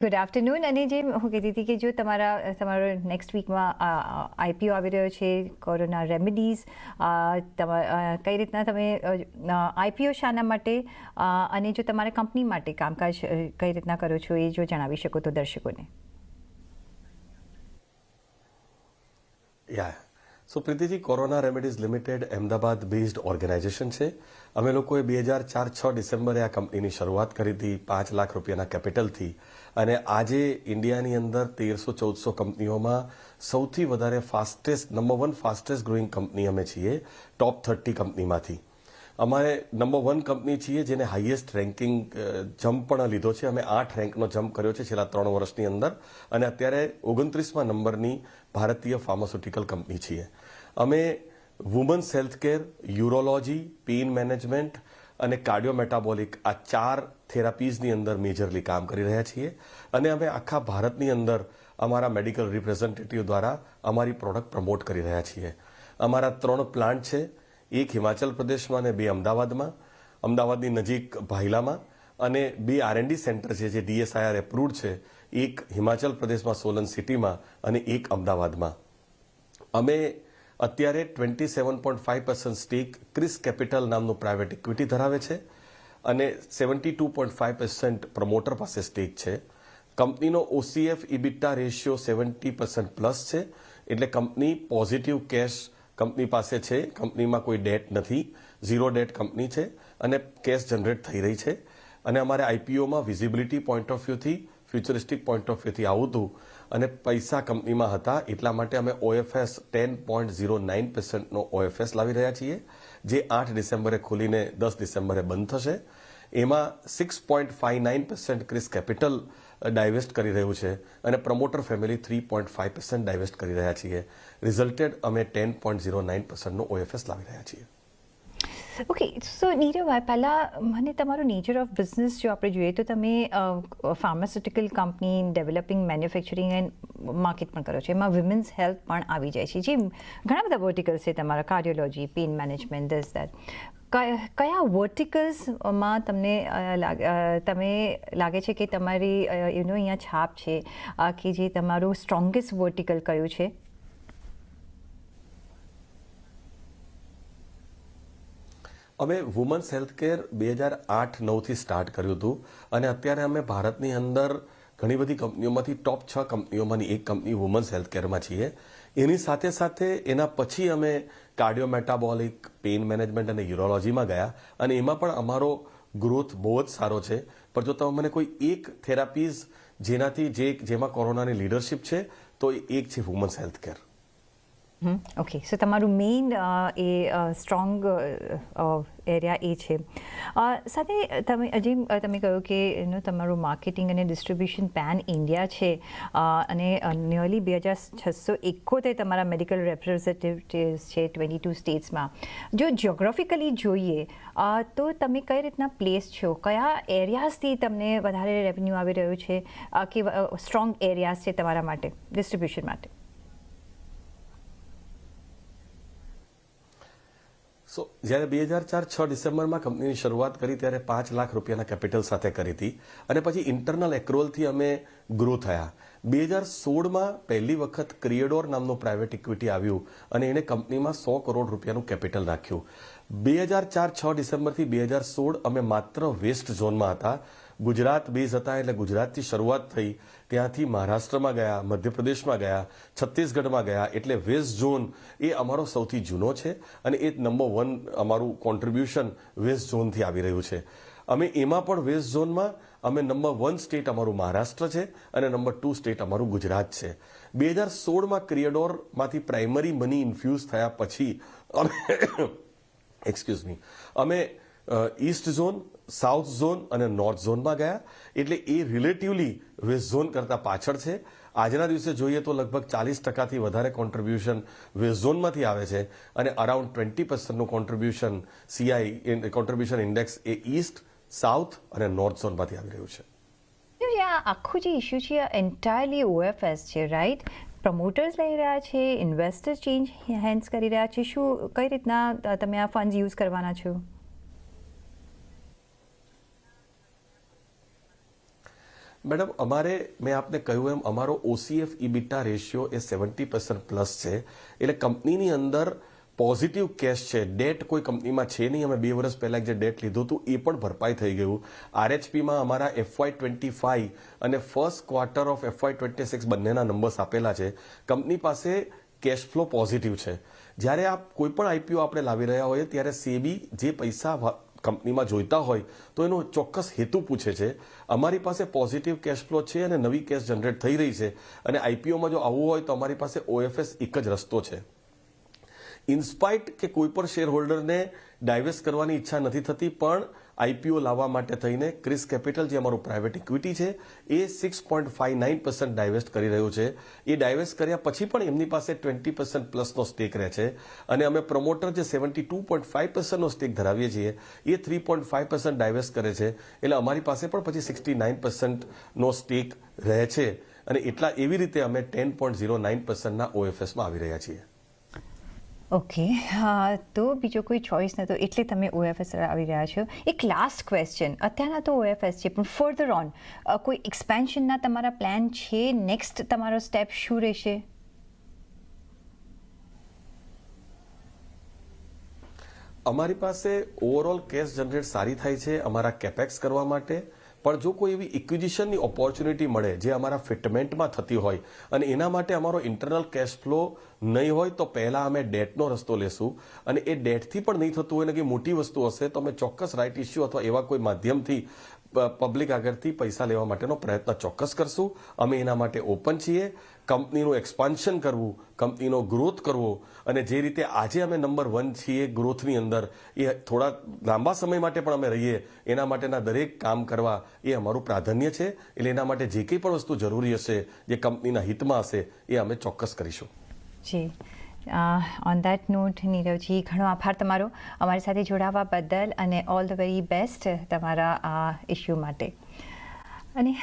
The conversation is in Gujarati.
Good afternoon. અને જે હું કહેતી હતી કે જો તમારો નેક્સ્ટ વીકમાં આઈપીઓ આવી રહ્યો છે, કોરોના રેમેડીઝ, કઈ રીતના તમે આઈપીઓ શાના માટે અને જો તમારા કંપની માટે કામકાજ કઈ રીતના કરો છો એ જો જણાવી શકો તો દર્શકોને. યા સો પ્રીતિજી, Corona Remedies Limited Ahmedabad based organization છે. અમે લોકોએ 2004-6 ડિસેમ્બરે આ કંપનીની શરૂઆત કરી હતી 5 લાખ રૂપિયાના કેપિટલથી, અને આજે ઇન્ડિયાની અંદર 1300-1400 કંપનીઓમાં સૌથી વધારે નંબર 1 ફાસ્ટેસ્ટ ગ્રોઈંગ કંપની અમે છીએ, ટોપ 30 કંપનીમાંથી. અમારે નંબર 1 કંપની છીએ જેને હાઈએસ્ટ રેન્કિંગ જમ્પ પણ લીધો છે. અમે 8 રેન્કનો જમ્પ કર્યો છે છેલ્લા 3 વર્ષની અંદર, અને અત્યારે 29મા નંબરની ભારતીય ફાર્માસ્યુટિકલ કંપની છીએ. અમે women's healthcare, urology, pain management અને કાર્ડિયોમેટાબોલિક આ 4 થેરાપીઝની અંદર મેજરલી કામ કરી રહ્યા છીએ, અને અમે આખા ભારતની અંદર અમારા મેડિકલ રિપ્રેઝેન્ટેટિવ દ્વારા અમારી પ્રોડક્ટ પ્રમોટ કરી રહ્યા છીએ. અમારા 3 પ્લાન્ટ છે, એક હિમાચલ પ્રદેશમાં અને 2 અમદાવાદમાં. અમદાવાદની નજીક ભાયલામાં, અને 2 R&D સેન્ટર છે જે DSIR એપ્રુવડ છે, એક હિમાચલ પ્રદેશમાં સોલન સિટીમાં અને એક અમદાવાદમાં. અમે અત્યારે 27.5% સ્ટેક ક્રિસ કેપિટલ નામનું પ્રાઇવેટ ઇક્વિટી ધરાવે છે, અને 72.5% પ્રમોટર પાસે સ્ટેક છે. કંપનીનો OCF ઇબિટા રેશિયો 70% પ્લસ છે, એટલે કંપની પોઝિટિવ કેશ કંપની પાસે છે. કંપનીમાં કોઈ ડેટ નથી, 0 ડેટ કંપની છે, અને કેશ જનરેટ થઈ રહી છે. અને અમારે આઈપીઓમાં વિઝિબિલિટી પોઈન્ટ ઓફ વ્યૂથી, ફ્યુચરિસ્ટિક પોઈન્ટ ઓફ વ્યૂથી આવું હતું, અને પૈસા કંપનીમાં હતા, એટલા માટે અમે OFS 10.09%નો OFS લાવી રહ્યા છીએ, જે 8 ડિસેમ્બરે ખોલીને 10 ડિસેમ્બરે બંધ થશે. એમાં 6.59% ક્રિસ કેપિટલ ડાયવેસ્ટ કરી રહ્યું છે, અને પ્રમોટર ફેમિલી 3.5% ડાયવેસ્ટ કરી રહ્યા છીએ. રિઝલ્ટેડ અમે 10.09%નો OFS લાવી રહ્યા છીએ. ઓકે, સો નીરવભાઈ, પહેલાં મને તમારું નેચર ઓફ બિઝનેસ જો આપણે જોઈએ તો તમે pharmaceutical company, developing, manufacturing and market પણ કરો છો. એમાં વિમેન્સ હેલ્થ પણ આવી જાય છે, જે ઘણા બધા વર્ટિકલ્સ છે તમારા, cardiology, pain management, this that. કયા વર્ટિકલ્સમાં તમને લાગે છે કે તમારી અહીંયા છાપ છે, કે જે તમારું સ્ટ્રોંગેસ્ટ વર્ટિકલ કયું છે? અમે વુમન્સ હેલ્થકેર 2008-9થી સ્ટાર્ટ કર્યું હતું, અને અત્યારે અમે ભારતની અંદર ઘણી બધી કંપનીઓમાંથી ટોપ 6 કંપનીઓમાંની એક કંપની વુમન્સ હેલ્થકેરમાં છીએ. એની સાથે સાથે એના પછી અમે કાર્ડિયોમેટાબોલિક, પેઇન મેનેજમેન્ટ અને યુરોલોજીમાં ગયા, અને એમાં પણ અમારો ગ્રોથ બહુ જ સારો છે. પણ જો તમે મને કોઈ એક થેરાપીઝ જેમાં કોરોનાની લીડરશિપ છે, તો એક છે વુમન્સ હેલ્થકેર. ઓકે, સો તમારું મેઇન એ સ્ટ્રોંગ એરિયા એ છે. સાથે તમે કહ્યું કે તમારું માર્કેટિંગ અને ડિસ્ટ્રીબ્યુશન પેન ઇન્ડિયા છે, અને નિયરલી 2671 તમારા મેડિકલ રેપ્રેઝેન્ટેટિવ્સ છે 22 સ્ટેટ્સમાં. જો જ્યોગ્રાફિકલી જોઈએ તો તમે કઈ રીતના પ્લેસ છો, કયા એરિયાઝથી તમને વધારે રેવન્યુ આવી રહ્યું છે, કે સ્ટ્રોંગ એરિયાઝ છે તમારા માટે ડિસ્ટ્રીબ્યુશન માટે? સો જ્યારે 2004-6 ડિસેમ્બરમાં કંપનીની શરૂઆત કરી ત્યારે 5 લાખ રૂપિયાના કેપિટલ સાથે કરી હતી, અને પછી ઇન્ટરનલ એક્રોલથી અમે ગ્રો થયા. 2016માં પહેલી વખત ક્રિએડોર નામનું પ્રાઇવેટ ઇક્વિટી આવ્યું, અને એણે કંપનીમાં 100 કરોડ રૂપિયાનું કેપિટલ નાખ્યું. 2004-6 ડિસેમ્બરથી 2016 અમે માત્ર વેસ્ટ ઝોનમાં હતા. ગુજરાત બેઝ હતા, એટલે ગુજરાતથી શરૂઆત થઈ, ત્યાંથી મહારાષ્ટ્રમાં ગયા, મધ્યપ્રદેશમાં ગયા, છત્તીસગઢમાં ગયા, એટલે વેસ્ટ ઝોન એ અમારો સૌથી જૂનો છે, અને એ નંબર 1 અમારું કોન્ટ્રીબ્યુશન વેસ્ટ ઝોનથી આવી રહ્યું છે. અમે એમાં પણ વેસ્ટ ઝોનમાં અમે નંબર 1 સ્ટેટ અમારું મહારાષ્ટ્ર છે, અને નંબર 2 સ્ટેટ અમારું ગુજરાત છે. 2016માં ક્રિએડોરમાંથી પ્રાઇમરી મની ઇન્ફ્યુઝ થયા પછી અમે ઈસ્ટ ઝોન, સાઉથ ઝોન અને નોર્થ ઝોનમાં ગયા, એટલે એ રિલેટિવલી વેસ્ટ ઝોન કરતાં પાછળ છે. આજના દિવસે જોઈએ તો લગભગ 40%થી વધારે કોન્ટ્રીબ્યુશન વેસ્ટ ઝોનમાંથી આવે છે, અને અરાઉન્ડ 20%નું કોન્ટ્રીબ્યુશન કોન્ટ્રીબ્યુશન ઇન્ડેક્સ એ ઈસ્ટ, સાઉથ અને નોર્થ ઝોનમાંથી આવી રહ્યું છે. આ આખું જે ઇસ્યુ છે એન્ટાયરલી OFS છે, રાઈટ? પ્રમોટર્સ લઈ રહ્યા છે, ઇન્વેસ્ટર્સ ચેન્જ હેન્ડ્સ કરી રહ્યા છે, શું કઈ રીતના તમે આ ફંડ્સ યુઝ કરવાના છો? મેડમ અમારે મેં આપને કહ્યું એમ અમારો OCF EBITDA રેશિયો એ 70% પ્લસ છે, એટલે કંપનીની અંદર પોઝિટિવ કેશ છે. ડેટ કોઈ કંપનીમાં છે નહીં. અમે 2 વર્ષ પહેલા જે ડેટ લીધું હતું એ પણ ભરપાઈ થઈ ગયું. RHPમાં અમારા FY25 અને ફર્સ્ટ ક્વાર્ટર ઓફ FY26 બંનેના નંબર્સ આપેલા છે. કંપની પાસે કેશ ફ્લો પોઝિટિવ છે. જ્યારે આપ કોઈ પણ IPO આપણે લાવી રહ્યા હોઈએ ત્યારે સેબી જે પૈસા કંપનીમાં જોઈતા હોય તો એનો ચોક્કસ હેતુ પૂછે છે. અમારી પાસે પોઝિટિવ કેશ ફ્લો છે અને નવી કેશ જનરેટ થઈ રહી છે, અને IPOમાં જો આવવું હોય તો અમારી પાસે OFS એક જ રસ્તો છે. ઇન્સ્પાઇટ કે કોઈ પણ શેર હોલ્ડરને ડાયવેસ્ટ કરવાની ઈચ્છા નથી થતી, પણ IPO લાવવા માટે થઈને ક્રિસ કેપિટલ જે અમારું પ્રાઇવેટ ઇક્વિટી છે એ 6.59% ડાયવેસ્ટ કરી રહ્યું છે. એ ડાયવેસ્ટ કર્યા પછી પણ એમની પાસે 20% પ્લસનો સ્ટેક રહે છે, અને અમે પ્રમોટર જે 72.5%નો સ્ટેક ધરાવીએ છીએ એ 3.5% ડાયવેસ્ટ કરે છે, એટલે અમારી પાસે પણ પછી 69%નો સ્ટેક રહે છે, અને એટલા એવી રીતે અમે 10.09%ના OFSમાં આવી રહ્યા છીએ. ઓકે, તો બીજો કોઈ ચોઇસ નહોતો એટલે તમે OFS આવી રહ્યા છો. એક લાસ્ટ ક્વેશ્ચન, અત્યારના તો OFS છે, પણ ફર્ધર ઓન કોઈ એક્સપેન્શનના તમારા પ્લાન છે? નેક્સ્ટ તમારો સ્ટેપ શું રહેશે? અમારી પાસે ઓવરઓલ કેશ જનરેટ સારી થાય છે અમારા કેપેક્સ કરવા માટે, પણ જો કોઈ એવી ઇક્વિઝિશનની ઓપોર્ચ્યુનિટી મળે જે અમારા ફિટમેન્ટમાં થતી હોય અને એના માટે અમારો ઇન્ટરનલ કેશ ફ્લો નહીં હોય તો પહેલાં અમે ડેટનો રસ્તો લેશું, અને એ ડેટથી પણ નહીં થતું હોય ને કે મોટી વસ્તુ હશે તો અમે ચોક્કસ રાઇટ ઇસ્યુ અથવા એવા કોઈ માધ્યમથી પબ્લિક આગળથી પૈસા લેવા માટેનો પ્રયત્ન ચોક્કસ કરશું. અમે એના માટે ઓપન છીએ. કંપનીનું એક્સપાન્શન કરવું, કંપનીનો ગ્રોથ કરવો, અને જે રીતે આજે અમે નંબર 1 છીએ ગ્રોથની અંદર, એ થોડા લાંબા સમય માટે પણ અમે રહીએ એના માટેના દરેક કામ કરવા એ અમારું પ્રાધાન્ય છે. એટલે એના માટે જે કંઈ પણ વસ્તુ જરૂરી હશે, જે કંપનીના હિતમાં હશે, એ અમે ચોક્કસ કરીશું. જી, ઓન દેટ નોટ નીરવજી, ઘણો આભાર તમારો અમારી સાથે જોડાવા બદલ, અને ઓલ ધ વેરી બેસ્ટ તમારા આ ઇશ્યુ માટે. અને